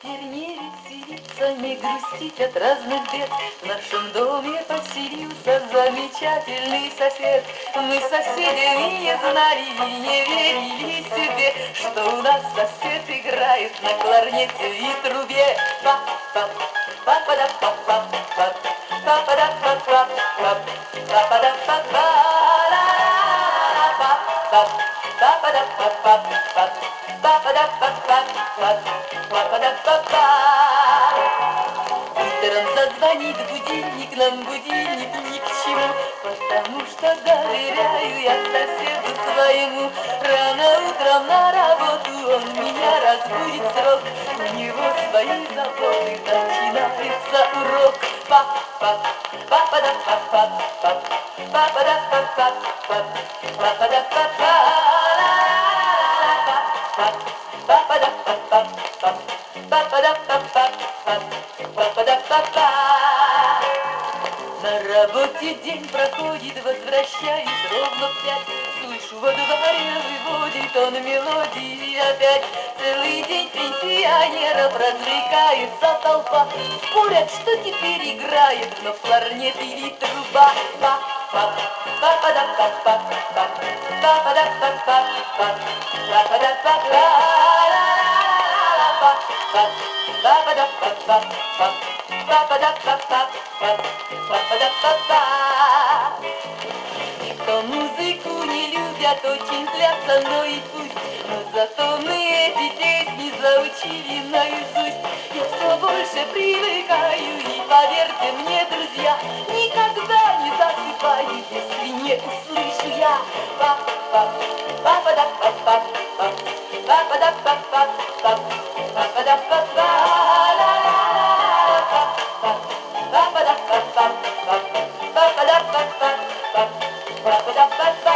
Теперь не веселиться, не грустить от разных бед. В нашем доме поселился замечательный сосед. Мы с соседями не знали и не верили себе, что у нас сосед играет на кларнете и трубе. Па-па, па-па-да-па-па, па-па-да-па-па, па-па-да-па-па, па-па, па-па-да-па-па, па-па-да-па-па. Утром зазвонит будильник, нам будильник ни к чему, потому что доверяю я соседу своему. Рано утром на работу он меня разбудит срок, у него свои заботы, начинается урок. Па-па, па-па-да-па-па, па-па-да-па-па, па-па-да-па-па. На работе день проходит, возвращаюсь ровно в 5. Слышу, во дворе выводит он мелодии опять. Целый день пенсионеров развлекается толпа. Спорят, что теперь играет, но кларнет или труба. Па-па, па-па-да-па-па, па-па-да-па-па, па-па-да-па-па. Никто музыку не любят, очень злятся, но и пусть. Но зато мы эти песни заучили наизусть. Я все больше привыкаю, и поверьте мне, друзья, никогда не засыпаю, если не услышу я. Па-па, па-па-да-па-па, па-па-да-па-па, па-па-да-па-па. Па-па-да-па-па.